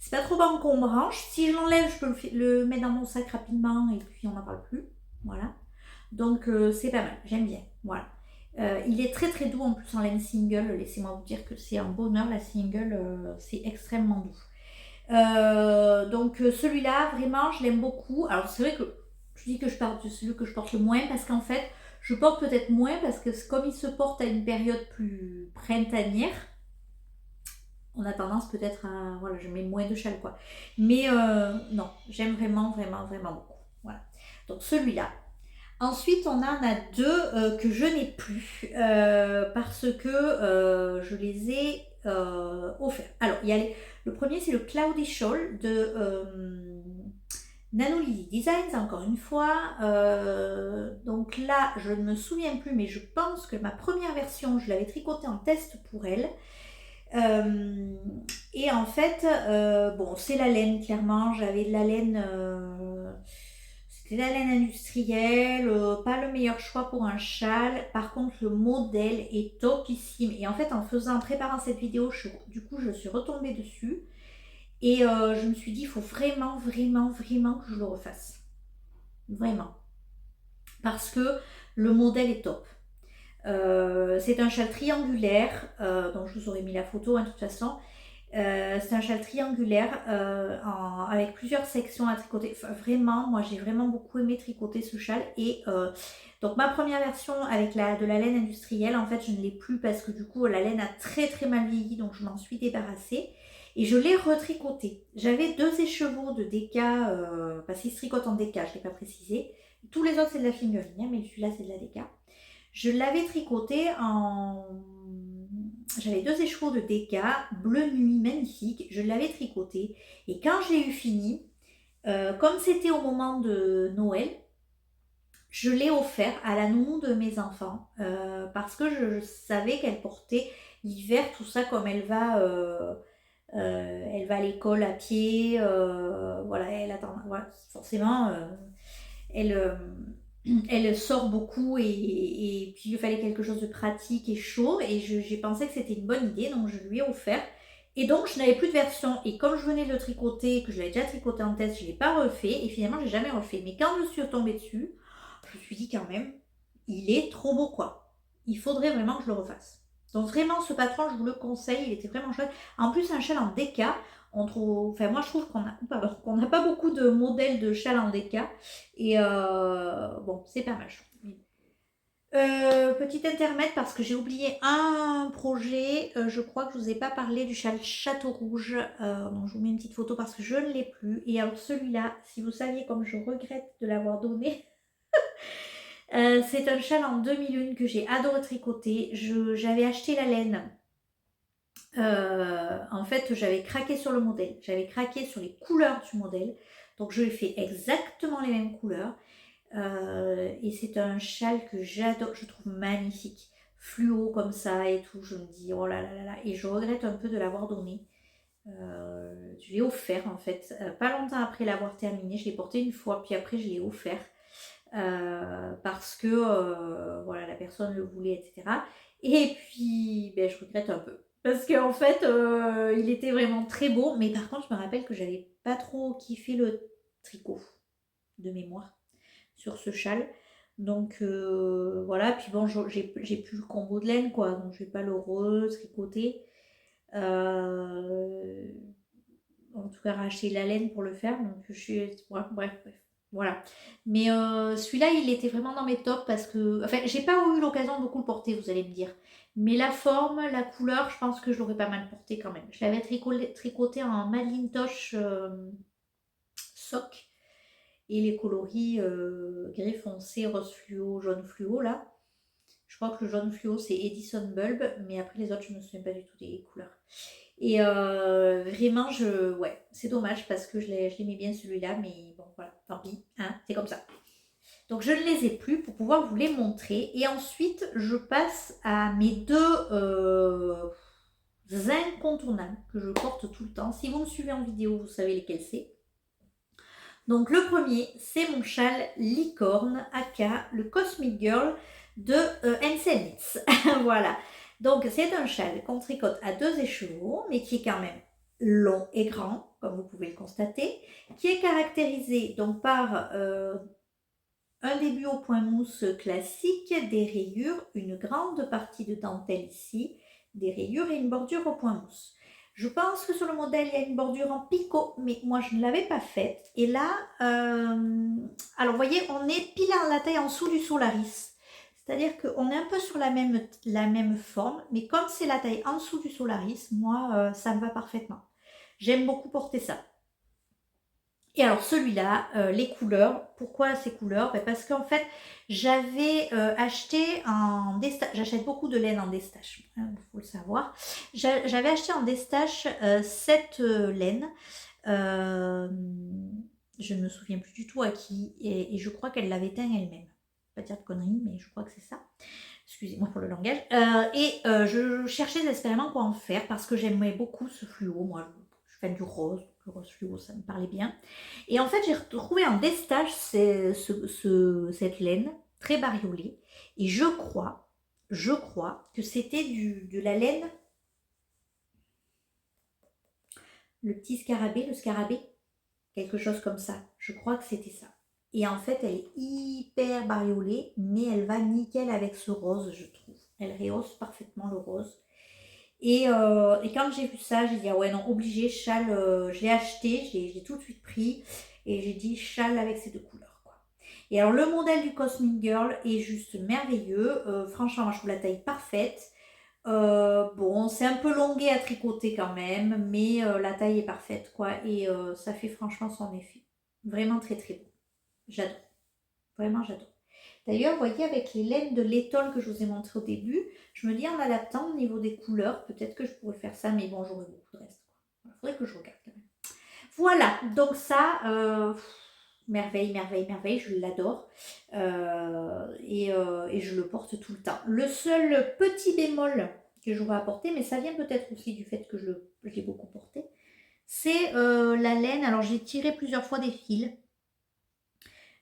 C'est pas trop encombrant. Si je l'enlève, je peux le mettre dans mon sac rapidement et puis on n'en parle plus. Voilà. Donc c'est pas mal, j'aime bien. Voilà. Il est très très doux en plus en laine single. Laissez-moi vous dire que c'est un bonheur la single, c'est extrêmement doux. Donc celui-là, vraiment, je l'aime beaucoup. Alors c'est vrai que je dis que je parle de celui que je porte le moins parce qu'en fait, je porte peut-être moins parce que comme il se porte à une période plus printanière, on a tendance peut-être à... Voilà, je mets moins de châle quoi. Mais non, j'aime vraiment, vraiment, vraiment beaucoup. Voilà. Donc celui-là. Ensuite, on en a deux que je n'ai plus parce que je les ai offerts. Alors, le premier, c'est le Cloudy Shawl de Nano Lily Designs, encore une fois. Donc là, je ne me souviens plus, mais je pense que ma première version, je l'avais tricotée en test pour elle. Et en fait, bon, c'est la laine, clairement. J'avais de la laine, c'était de la laine industrielle, pas le meilleur choix pour un châle. Par contre, le modèle est topissime. Et en fait, en préparant cette vidéo, du coup, je suis retombée dessus. Et je me suis dit, il faut vraiment, vraiment, vraiment que je le refasse. Vraiment. Parce que le modèle est top. C'est un châle triangulaire, donc je vous aurais mis la photo hein, de toute façon. C'est un châle triangulaire avec plusieurs sections à tricoter. Enfin, vraiment, moi j'ai vraiment beaucoup aimé tricoter ce châle. Et donc ma première version avec de la laine industrielle, en fait je ne l'ai plus parce que du coup la laine a très très mal vieilli, donc je m'en suis débarrassée. Et je l'ai retricoté. J'avais deux écheveaux de Deka, parce qu'ils se tricotent en Deka, je ne l'ai pas précisé. Tous les autres c'est de la fingering, hein, mais celui-là c'est de la Deka. Je l'avais tricoté en... J'avais deux écheveaux de Deka, bleu nuit, magnifique. Je l'avais tricoté. Et quand j'ai eu fini, comme c'était au moment de Noël, je l'ai offert à la nounou de mes enfants. Parce que je savais qu'elle portait l'hiver, tout ça, comme elle va à l'école à pied. Voilà, elle attend. Voilà, forcément, elle... elle sort beaucoup et puis il fallait quelque chose de pratique et chaud et j'ai pensé que c'était une bonne idée donc je lui ai offert et donc je n'avais plus de version et comme je venais de le tricoter, que je l'avais déjà tricoté en test, je ne l'ai pas refait et finalement je n'ai jamais refait, mais quand je suis tombée dessus, je me suis dit quand même, il est trop beau quoi, il faudrait vraiment que je le refasse. Donc vraiment ce patron je vous le conseille, il était vraiment chouette. En plus un châle en déca, enfin moi je trouve qu'on n'a pas beaucoup de modèles de châle en déca. Et bon, c'est pas mal, je trouve. Petit intermède parce que j'ai oublié un projet. Je crois que je vous ai pas parlé du châle Château Rouge. Donc je vous mets une petite photo parce que je ne l'ai plus. Et alors celui-là, si vous saviez comme je regrette de l'avoir donné, c'est un châle en 2001 que j'ai adoré tricoter. J'avais acheté la laine. En fait, j'avais craqué sur le modèle. J'avais craqué sur les couleurs du modèle. Donc je lui ai fait exactement les mêmes couleurs. Et c'est un châle que j'adore, je trouve magnifique, fluo comme ça et tout. Je me dis oh là là là là, et je regrette un peu de l'avoir donné. Je l'ai offert en fait, pas longtemps après l'avoir terminé. Je l'ai porté une fois, puis après je l'ai offert parce que voilà, la personne le voulait, etc. Et puis ben, je regrette un peu. Parce qu'en fait, il était vraiment très beau. Mais par contre, je me rappelle que j'avais pas trop kiffé le tricot de mémoire sur ce châle. Donc voilà, puis bon, j'ai plus le combo de laine quoi, donc je vais pas le retricoter. En tout cas, racheter la laine pour le faire. Donc je suis. Ouais, bref, bref. Voilà. Mais celui-là, il était vraiment dans mes tops parce que... Enfin, j'ai pas eu l'occasion de beaucoup le porter, vous allez me dire. Mais la forme, la couleur, je pense que je l'aurais pas mal porté quand même. Je l'avais tricoté en Malintosh sock. Et les coloris gris foncé, rose fluo, jaune fluo, là. Je crois que le jaune fluo, c'est Edison Bulb. Mais après, les autres, je me souviens pas du tout des couleurs. Et vraiment, ouais, c'est dommage parce que je l'aimais bien celui-là. Mais bon, voilà, tant pis, hein, c'est comme ça. Donc je ne les ai plus pour pouvoir vous les montrer. Et ensuite, je passe à mes deux incontournables que je porte tout le temps. Si vous me suivez en vidéo, vous savez lesquels c'est. Donc le premier, c'est mon châle licorne, aka le Cosmic Girl de Knits. Voilà. Donc c'est un châle qu'on tricote à 2 écheveaux, mais qui est quand même long et grand, comme vous pouvez le constater, qui est caractérisé donc par un début au point mousse classique, des rayures, une grande partie de dentelle ici, des rayures et une bordure au point mousse. Je pense que sur le modèle, il y a une bordure en picot, mais moi, je ne l'avais pas faite. Et là, alors, vous voyez, on est pile à la taille en dessous du Solaris. C'est-à-dire qu'on est un peu sur la même forme, mais comme c'est la taille en dessous du Solaris, moi, ça me va parfaitement. J'aime beaucoup porter ça. Et alors celui-là, les couleurs, pourquoi ces couleurs? Parce qu'en fait, j'avais acheté en destache, j'achète beaucoup de laine en destache, il faut le savoir. J'avais acheté en destache cette laine, je ne me souviens plus du tout à qui, et je crois qu'elle l'avait teint elle-même. Pas dire de conneries, mais je crois que c'est ça. Excusez-moi pour le langage. Je cherchais désespérément quoi en faire parce que j'aimais beaucoup ce fluo. Moi, je fais du rose. Le rose fluo, ça me parlait bien. Et en fait, j'ai retrouvé en destage cette laine très bariolée. Et je crois que c'était de la laine, le petit scarabée, le scarabée, quelque chose comme ça. Je crois que c'était ça. Et en fait, elle est hyper bariolée, mais elle va nickel avec ce rose, je trouve. Elle rehausse parfaitement le rose. Et quand j'ai vu ça, j'ai dit, ah ouais, non, obligé, châle, je l'ai acheté, je l'ai tout de suite pris. Et j'ai dit, châle avec ces deux couleurs, quoi. Et alors, le modèle du Cosmic Girl est juste merveilleux. Franchement, moi, je trouve la taille parfaite. Bon, c'est un peu longué à tricoter quand même, mais la taille est parfaite, quoi. Et ça fait franchement son effet. Vraiment très, très beau. J'adore. Vraiment, j'adore. D'ailleurs, vous voyez, avec les laines de l'étole que je vous ai montré au début, je me dis en adaptant au niveau des couleurs, peut-être que je pourrais faire ça, mais bon, j'aurais beaucoup de reste. Il faudrait que je regarde quand même. Voilà, donc ça, merveille, merveille, merveille, je l'adore. Et je le porte tout le temps. Le seul petit bémol que j'aurais apporté, mais ça vient peut-être aussi du fait que je l'ai beaucoup porté, c'est la laine. Alors, j'ai tiré plusieurs fois des fils.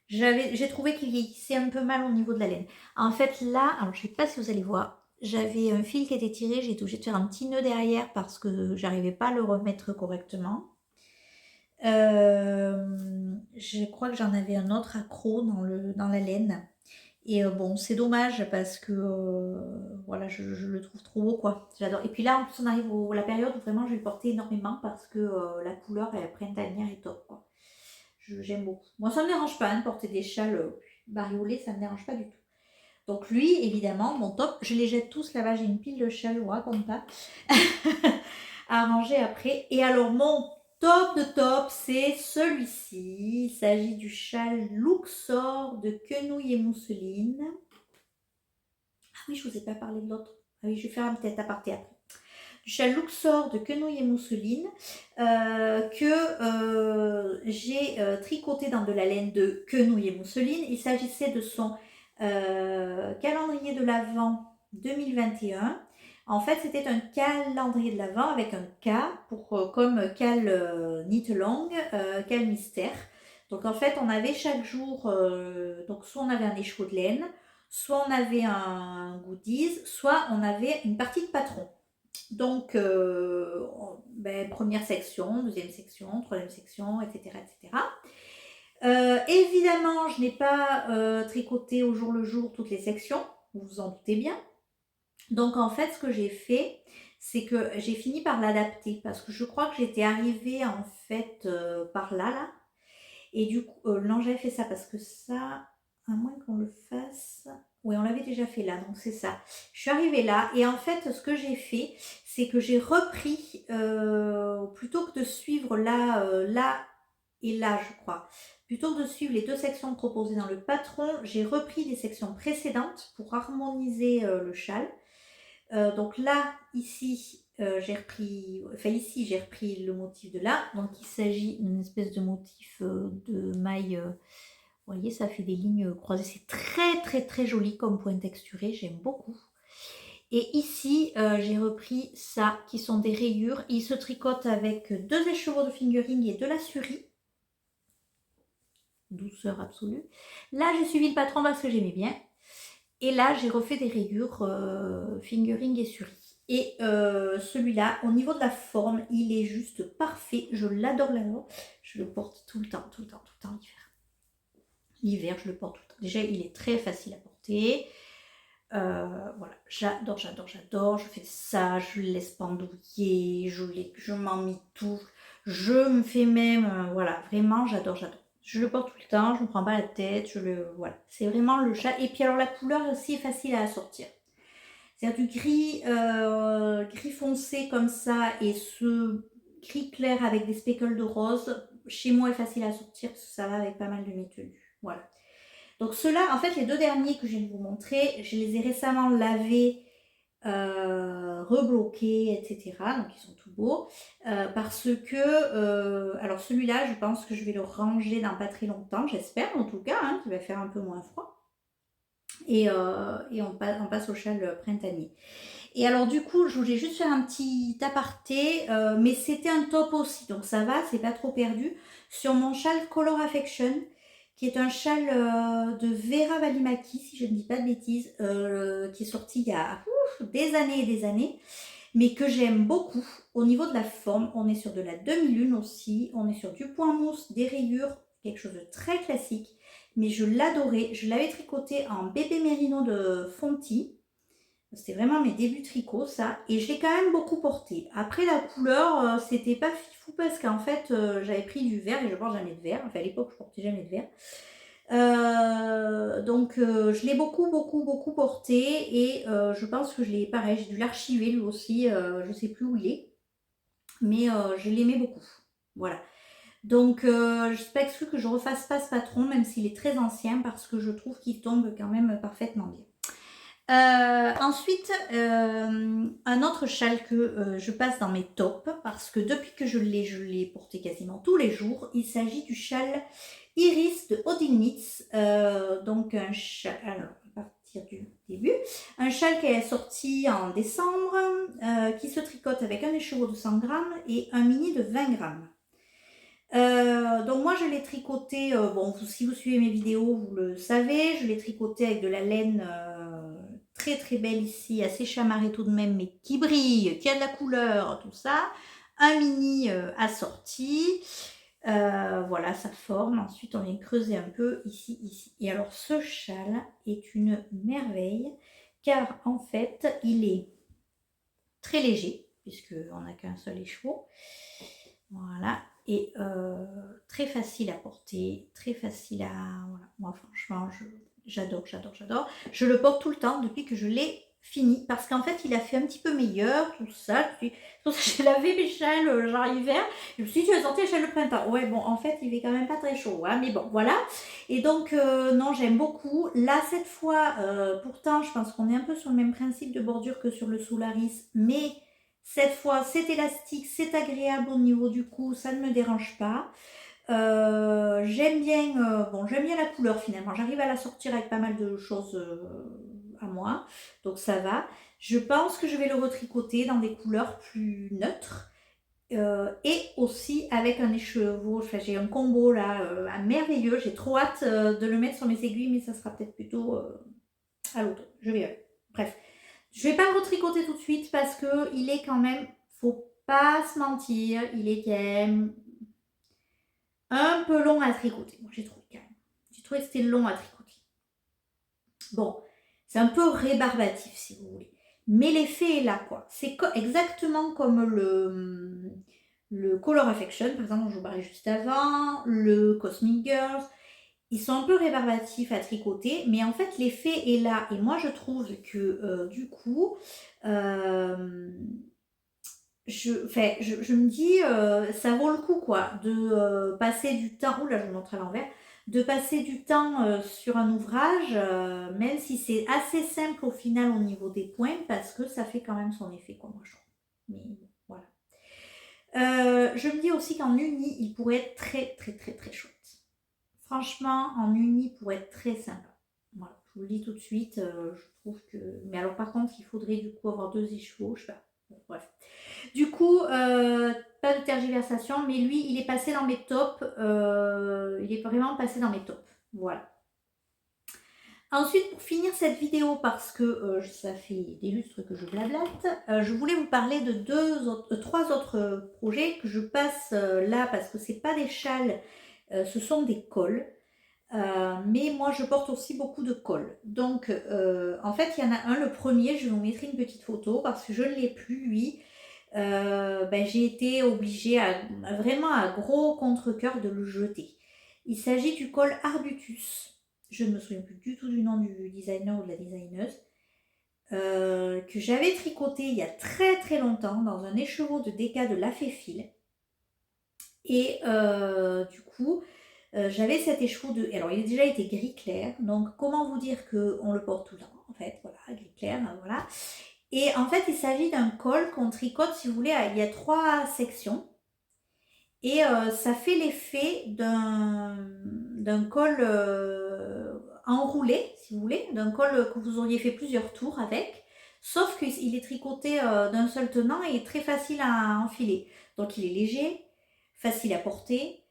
J'ai trouvé qu'il vieillissait un peu mal au niveau de la laine. En fait, là, alors je ne sais pas si vous allez voir, j'avais un fil qui était tiré, j'ai été obligée de faire un petit nœud derrière parce que j'arrivais pas à le remettre correctement. Je crois que j'en avais un autre accro dans la laine. Et bon, c'est dommage parce que voilà, je le trouve trop beau, quoi. J'adore. Et puis là, en plus, on arrive à la période où vraiment je vais le porter énormément parce que la couleur, elle printanière est top, quoi. J'aime beaucoup. Moi, ça ne me dérange pas de porter des châles bariolés, ça ne me dérange pas du tout. Donc lui, évidemment, mon top, je les jette tous là-bas. J'ai une pile de châles, je vous raconte pas, à ranger après. Et alors, mon top de top, c'est celui-ci. Il s'agit du châle Luxor de quenouille et mousseline. Ah oui, je ne vous ai pas parlé de l'autre. Ah oui, je vais faire un petit aparté après. Du châle Luxor de quenouille et mousseline que j'ai tricoté dans de la laine de quenouille et mousseline. Il s'agissait de son calendrier de l'Avent 2021. En fait, c'était un calendrier de l'Avent avec un K pour comme cal knit long, cal mystère. Donc en fait, on avait chaque jour, donc soit on avait un écheveau de laine, soit on avait un goodies, soit on avait une partie de patron. Donc, première section, deuxième section, troisième section, etc. etc. Évidemment, je n'ai pas tricoté au jour le jour toutes les sections, vous vous en doutez bien. Donc, en fait, ce que j'ai fait, c'est que j'ai fini par l'adapter parce que je crois que j'étais arrivée en fait par là. Et du coup, non, j'avais fait ça parce que ça, à moins qu'on le fasse... Oui, on l'avait déjà fait là, donc c'est ça. Je suis arrivée là et en fait, ce que j'ai fait, c'est que j'ai repris, plutôt que de suivre là, là et là, je crois, plutôt que de suivre les deux sections proposées dans le patron, j'ai repris des sections précédentes pour harmoniser le châle. Donc là, ici, j'ai repris, enfin ici, j'ai repris le motif de là. Donc il s'agit d'une espèce de motif de maille. Vous voyez, ça fait des lignes croisées. C'est très très très joli comme point texturé. J'aime beaucoup. Et ici, j'ai repris ça, qui sont des rayures. Il se tricote avec 2 écheveaux de fingering et de la surie. Douceur absolue. Là, j'ai suivi le patron parce que j'aimais bien. Et là, j'ai refait des rayures fingering et surie. Et celui-là, au niveau de la forme, il est juste parfait. Je l'adore, l'adore. Je le porte tout le temps, tout le temps, tout le temps l'hiver. L'hiver, je le porte tout le temps. Déjà, il est très facile à porter. Voilà, j'adore, j'adore, j'adore. Je fais ça, je le laisse pendouiller, je m'en mitouche. Je me fais même, voilà, vraiment, j'adore, j'adore. Je le porte tout le temps, je ne me prends pas la tête, voilà. C'est vraiment le chat. Et puis alors la couleur aussi est facile à assortir. C'est-à-dire du gris, gris foncé comme ça et ce gris clair avec des speckles de rose, chez moi est facile à assortir parce que ça va avec pas mal de mes tenues. Voilà. Donc ceux-là, en fait, les 2 derniers que je viens de vous montrer, je les ai récemment lavés, rebloqués, etc. Donc ils sont tout beaux. Parce que, alors celui-là, je pense que je vais le ranger dans pas très longtemps, j'espère en tout cas, hein, qu'il va faire un peu moins froid. Et on passe au châle printanier. Et alors du coup, je voulais juste faire un petit aparté, mais c'était un top aussi, donc ça va, c'est pas trop perdu, sur mon châle Color Affection, qui est un châle de Vera Valimaki, si je ne dis pas de bêtises, qui est sorti il y a des années et des années, mais que j'aime beaucoup. Au niveau de la forme, on est sur de la demi-lune aussi, on est sur du point mousse, des rayures, quelque chose de très classique, mais je l'adorais. Je l'avais tricoté en bébé mérino de Fonti. C'était vraiment mes débuts tricot, ça. Et je l'ai quand même beaucoup porté. Après, la couleur, c'était pas fifou parce qu'en fait, j'avais pris du vert et je porte jamais de vert. Enfin, à l'époque, je portais jamais de vert. Donc, je l'ai beaucoup, beaucoup, beaucoup porté. Et je pense que je l'ai, pareil, j'ai dû l'archiver lui aussi. Je sais plus où il est. Mais je l'aimais beaucoup. Voilà. Donc, je suis pas exclue que je refasse pas ce patron, même s'il est très ancien, parce que je trouve qu'il tombe quand même parfaitement bien. Ensuite, un autre châle que je passe dans mes tops, parce que depuis que je l'ai porté quasiment tous les jours, il s'agit du châle Iris de Odile Knits. Donc un châle, alors à partir du début, un châle qui est sorti en décembre, qui se tricote avec un écheveau de 100 grammes et un mini de 20 grammes. Donc moi je l'ai tricoté, bon si vous suivez mes vidéos vous le savez, je l'ai tricoté avec de la laine très très belle ici, assez chamarrée tout de même, mais qui brille, qui a de la couleur, tout ça. Un mini assorti, voilà sa forme. Ensuite on vient creuser un peu ici, ici. Et alors ce châle est une merveille, car en fait il est très léger, puisqu'on n'a qu'un seul écheveau. Voilà, et très facile à porter, très facile à... Voilà. Moi franchement, j'adore, j'adore, j'adore. Je le porte tout le temps depuis que je l'ai fini, parce qu'en fait il a fait un petit peu meilleur, tout ça. J'ai lavé mes châles genre hiver, je me suis dit tu vas sortir les châles de printemps. Ouais bon, en fait il fait quand même pas très chaud, hein, mais bon voilà. Et donc non, j'aime beaucoup. Là cette fois, pourtant je pense qu'on est un peu sur le même principe de bordure que sur le Solaris, mais... Cette fois, c'est élastique, c'est agréable au niveau du cou, ça ne me dérange pas. J'aime bien, j'aime bien la couleur finalement. J'arrive à la sortir avec pas mal de choses à moi, donc ça va. Je pense que je vais le retricoter dans des couleurs plus neutres. Et aussi avec un écheveau, enfin, j'ai un combo là merveilleux. J'ai trop hâte de le mettre sur mes aiguilles, mais ça sera peut-être plutôt à l'automne. Je verrai. Bref. Je vais pas le retricoter tout de suite parce que il est quand même, faut pas se mentir, il est quand même un peu long à tricoter. Moi j'ai trouvé quand même. J'ai trouvé que c'était long à tricoter. Bon, c'est un peu rébarbatif si vous voulez. Mais l'effet est là quoi. C'est exactement comme le Color Affection, par exemple, dont je vous parlais juste avant, le Cosmic Girls. Ils sont un peu rébarbatifs à tricoter, mais en fait, l'effet est là. Et moi, je trouve que, du coup, je me dis, ça vaut le coup, quoi, de passer du temps. Ouh là, je vous montre à l'envers. De passer du temps sur un ouvrage, même si c'est assez simple au final au niveau des points, parce que ça fait quand même son effet, quoi, moi, je trouve. Mais bon, voilà. Je me dis aussi qu'en uni, il pourrait être très, très, très, très chouette. Franchement, en uni, il pourrait être très sympa. Voilà, je vous le dis tout de suite, je trouve que... Mais alors, par contre, il faudrait du coup avoir 2 écheveaux, je sais pas. Bon, bref. Du coup, pas de tergiversation, mais lui, il est passé dans mes tops. Il est vraiment passé dans mes tops. Voilà. Ensuite, pour finir cette vidéo, parce que ça fait des lustres que je blablate, je voulais vous parler de 3 autres projets que je passe là, parce que c'est pas des châles, ce sont des cols. Mais moi, je porte aussi beaucoup de cols. Donc, en fait, il y en a un, le premier, je vous mettrai une petite photo, parce que je ne l'ai plus, lui. J'ai été obligée vraiment à gros contre-cœur de le jeter. Il s'agit du col Arbutus. Je ne me souviens plus du tout du nom du designer ou de la designeuse. Que j'avais tricoté il y a très très longtemps dans un écheveau de déca de La Féfile. Et du coup, j'avais cet écheveau de... Alors, il a déjà été gris clair. Donc, comment vous dire qu'on le porte tout le temps, en fait. Voilà, gris clair, voilà. Et en fait, il s'agit d'un col qu'on tricote, si vous voulez, il y a 3 sections. Et ça fait l'effet d'un col enroulé, si vous voulez, d'un col que vous auriez fait plusieurs tours avec. Sauf qu'il est tricoté d'un seul tenant et est très facile à enfiler. Donc, il est léger, facile à porter,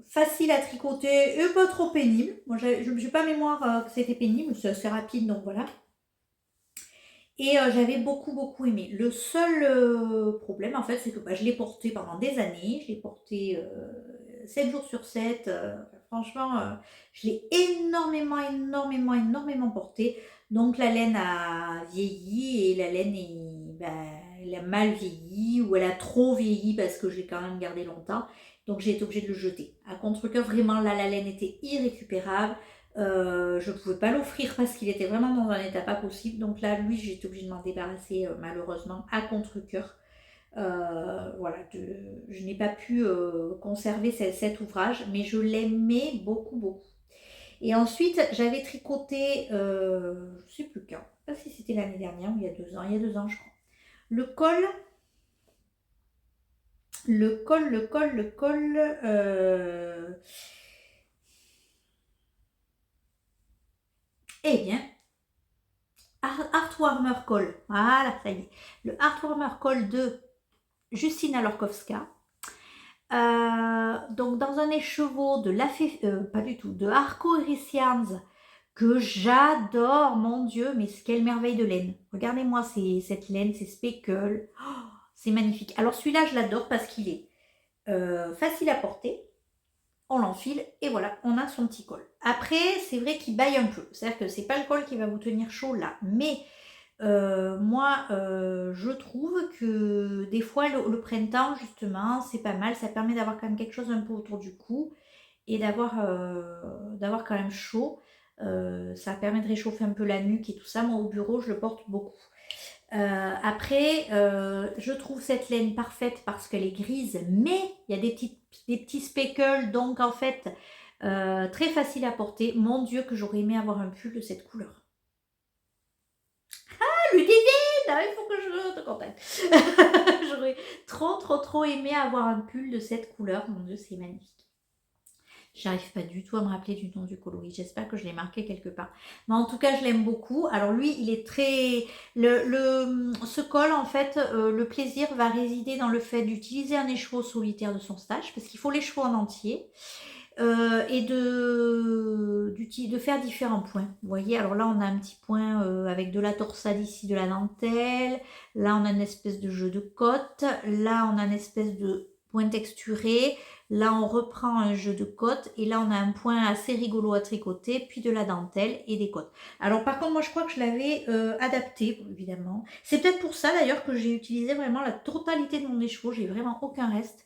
facile à tricoter et pas trop pénible. Moi, je n'ai pas mémoire que c'était pénible, c'est assez rapide, donc voilà. Et j'avais beaucoup aimé. Le seul problème, en fait, c'est que je l'ai porté pendant des années. Je l'ai porté 7 jours sur 7. Franchement, je l'ai énormément porté. Donc, la laine a vieilli et la laine elle a mal vieilli ou elle a trop vieilli parce que je l'ai quand même gardé longtemps. Donc, j'ai été obligée de le jeter. À contre-cœur, vraiment, là, la laine était irrécupérable. Je ne pouvais pas l'offrir parce qu'il était vraiment dans un état pas possible. Donc là, lui, j'étais obligée de m'en débarrasser malheureusement à contre-cœur. Voilà, je n'ai pas pu conserver cet ouvrage, mais je l'aimais beaucoup. Et ensuite, j'avais tricoté, je ne sais plus quand, je ne sais pas si c'était l'année dernière ou il y a 2 ans, je crois. Le col, eh bien, Heartwarmer Call. Voilà, ça y est. Le Heartwarmer Call de Justina Lorkowska. Donc, dans un écheveau de pas du tout, de Arco Irisians que j'adore, mon Dieu, mais quelle merveille de laine. Regardez-moi cette laine, ces speckles. Oh, c'est magnifique. Alors, celui-là, je l'adore parce qu'il est facile à porter. On l'enfile et voilà, on a son petit col. Après, c'est vrai qu'il baille un peu. C'est-à-dire que c'est pas le col qui va vous tenir chaud là. Mais moi, je trouve que des fois, le printemps, justement, c'est pas mal. Ça permet d'avoir quand même quelque chose un peu autour du cou et d'avoir quand même chaud. Ça permet de réchauffer un peu la nuque et tout ça. Moi, au bureau, je le porte beaucoup. Après, je trouve cette laine parfaite parce qu'elle est grise, mais il y a des petits speckles, donc en fait, très facile à porter. Mon Dieu, que j'aurais aimé avoir un pull de cette couleur. Ah, Ludivine, il faut que je te contacte. J'aurais trop aimé avoir un pull de cette couleur. Mon Dieu, c'est magnifique. J'arrive pas du tout à me rappeler du nom du coloris. J'espère que je l'ai marqué quelque part. Mais en tout cas, je l'aime beaucoup. Alors lui, il est très... Ce col, en fait, le plaisir va résider dans le fait d'utiliser un écheveau solitaire de son stage, parce qu'il faut l'écheveau en entier, et de faire différents points. Vous voyez, alors là, on a un petit point avec de la torsade ici, de la dentelle. Là, on a une espèce de jeu de côte. Là, on a une espèce de point texturé. Là, on reprend un jeu de côtes et là, on a un point assez rigolo à tricoter, puis de la dentelle et des côtes. Alors, par contre, moi, je crois que je l'avais adapté, évidemment. C'est peut-être pour ça, d'ailleurs, que j'ai utilisé vraiment la totalité de mon écheveau. J'ai vraiment aucun reste.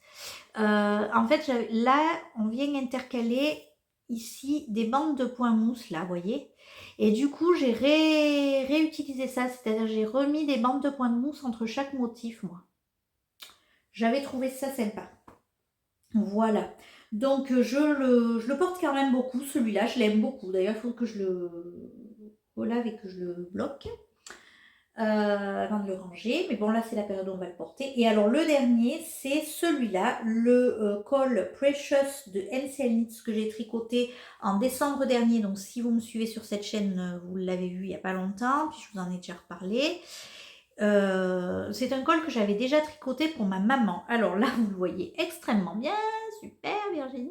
En fait, là, on vient intercaler ici des bandes de points mousse, là, vous voyez. Et du coup, j'ai réutilisé ça, c'est-à-dire j'ai remis des bandes de points de mousse entre chaque motif, moi. J'avais trouvé ça sympa. Voilà. Donc, je le porte quand même beaucoup, celui-là. Je l'aime beaucoup. D'ailleurs, il faut que je le relave et que je le bloque avant de le ranger. Mais bon, là, c'est la période où on va le porter. Et alors, le dernier, c'est celui-là, le col Precious de MCL Knits que j'ai tricoté en décembre dernier. Donc, si vous me suivez sur cette chaîne, vous l'avez vu il n'y a pas longtemps. Puis, je vous en ai déjà reparlé. C'est un col que j'avais déjà tricoté pour ma maman. Alors là, vous le voyez extrêmement bien. Super Virginie.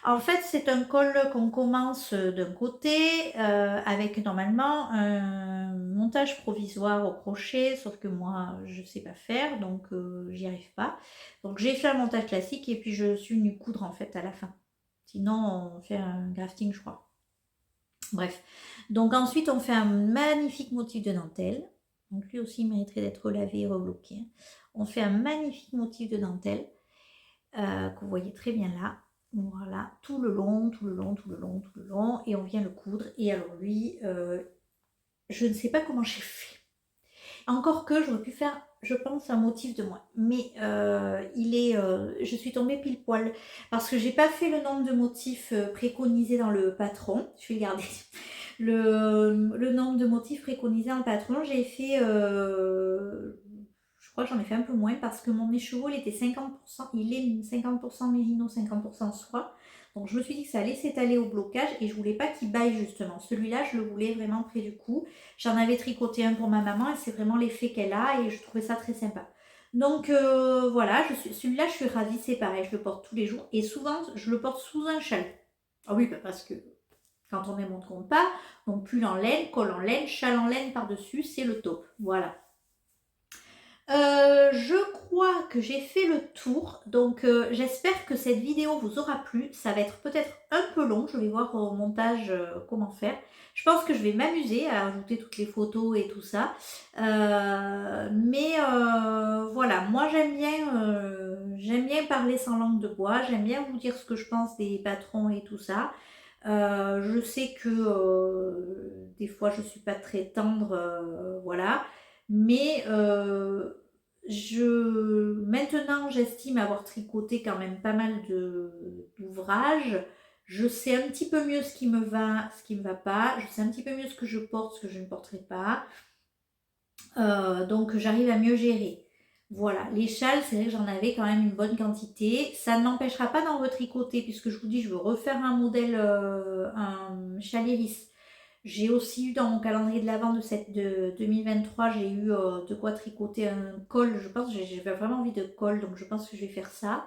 En fait, c'est un col qu'on commence d'un côté avec normalement un montage provisoire au crochet, sauf que moi, je ne sais pas faire, donc j'y arrive pas. Donc j'ai fait un montage classique et puis je suis venue coudre en fait à la fin. Sinon, on fait un grafting, je crois. Bref. Donc ensuite, on fait un magnifique motif de dentelle. Donc lui aussi mériterait d'être lavé et rebloqué. On fait un magnifique motif de dentelle que vous voyez très bien là. Voilà, tout le long, tout le long, tout le long, tout le long. Et on vient le coudre. Et alors lui, je ne sais pas comment j'ai fait. Encore que j'aurais pu faire, je pense, un motif de moi. Mais je suis tombée pile poil. Parce que j'ai pas fait le nombre de motifs préconisés dans le patron. Je vais le garder. Le nombre de motifs préconisés dans le patron, j'ai fait je crois que j'en ai fait un peu moins parce que mon écheveau il était 50%, il est 50% mérino, 50% soie. Donc je me suis dit que ça allait s'étaler au blocage et je voulais pas qu'il baille justement. Celui-là, je le voulais vraiment près du cou. J'en avais tricoté un pour ma maman et c'est vraiment l'effet qu'elle a et je trouvais ça très sympa. Donc voilà, celui-là, je suis ravie, c'est pareil, je le porte tous les jours et souvent, je le porte sous un châle. Ah oui, parce que quand on est montre compte pas, donc pull en laine, col en laine, châle en laine par-dessus, c'est le top. Voilà. Je crois que j'ai fait le tour, donc j'espère que cette vidéo vous aura plu. Ça va être peut-être un peu long, je vais voir au montage comment faire. Je pense que je vais m'amuser à ajouter toutes les photos et tout ça. Mais voilà, moi j'aime bien parler sans langue de bois, j'aime bien vous dire ce que je pense des patrons et tout ça. Je sais que des fois je suis pas très tendre, voilà. Mais maintenant, j'estime avoir tricoté quand même pas mal d'ouvrages. Je sais un petit peu mieux ce qui me va, ce qui me va pas. Je sais un petit peu mieux ce que je porte, ce que je ne porterai pas. Donc, j'arrive à mieux gérer. Voilà, les châles, c'est vrai que j'en avais quand même une bonne quantité. Ça ne m'empêchera pas d'en retricoter puisque je vous dis, je veux refaire un modèle, un châle iris. J'ai aussi eu dans mon calendrier de l'Avent de 2023, j'ai eu de quoi tricoter un col. Je pense que j'ai vraiment envie de col, donc je pense que je vais faire ça.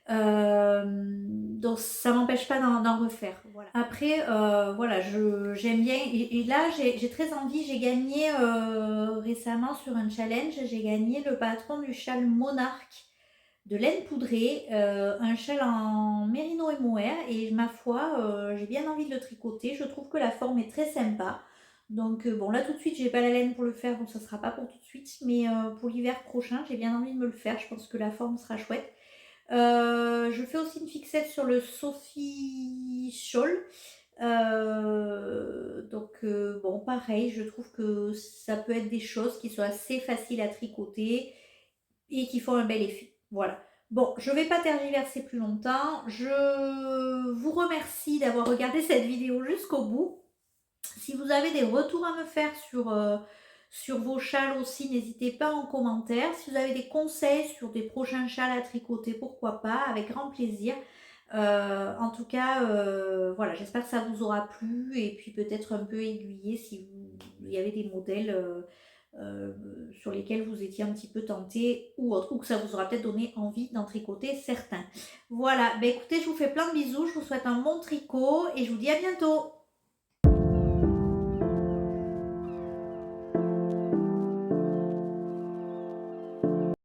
Donc ça m'empêche pas d'en refaire. Voilà. Après, voilà, j'aime bien. Et là, j'ai très envie. J'ai gagné récemment sur un challenge. J'ai gagné le patron du châle Monarque de laine poudrée, un châle en mérino et mohair et ma foi, j'ai bien envie de le tricoter. Je trouve que la forme est très sympa. Donc bon, là tout de suite, j'ai pas la laine pour le faire, donc ça sera pas pour tout de suite. Mais pour l'hiver prochain, j'ai bien envie de me le faire. Je pense que la forme sera chouette. Je fais aussi une fixette sur le Sophie Shawl. Donc bon, pareil, je trouve que ça peut être des choses qui sont assez faciles à tricoter et qui font un bel effet. Voilà. Bon, je ne vais pas tergiverser plus longtemps. Je vous remercie d'avoir regardé cette vidéo jusqu'au bout. Si vous avez des retours à me faire sur vos châles aussi, n'hésitez pas en commentaire. Si vous avez des conseils sur des prochains châles à tricoter, pourquoi pas, avec grand plaisir. En tout cas, voilà, j'espère que ça vous aura plu et puis peut-être un peu aiguillé si il y avait des modèles sur lesquels vous étiez un petit peu tenté ou autre, ou que ça vous aura peut-être donné envie d'en tricoter certains. Voilà, ben écoutez, je vous fais plein de bisous, je vous souhaite un bon tricot et je vous dis à bientôt.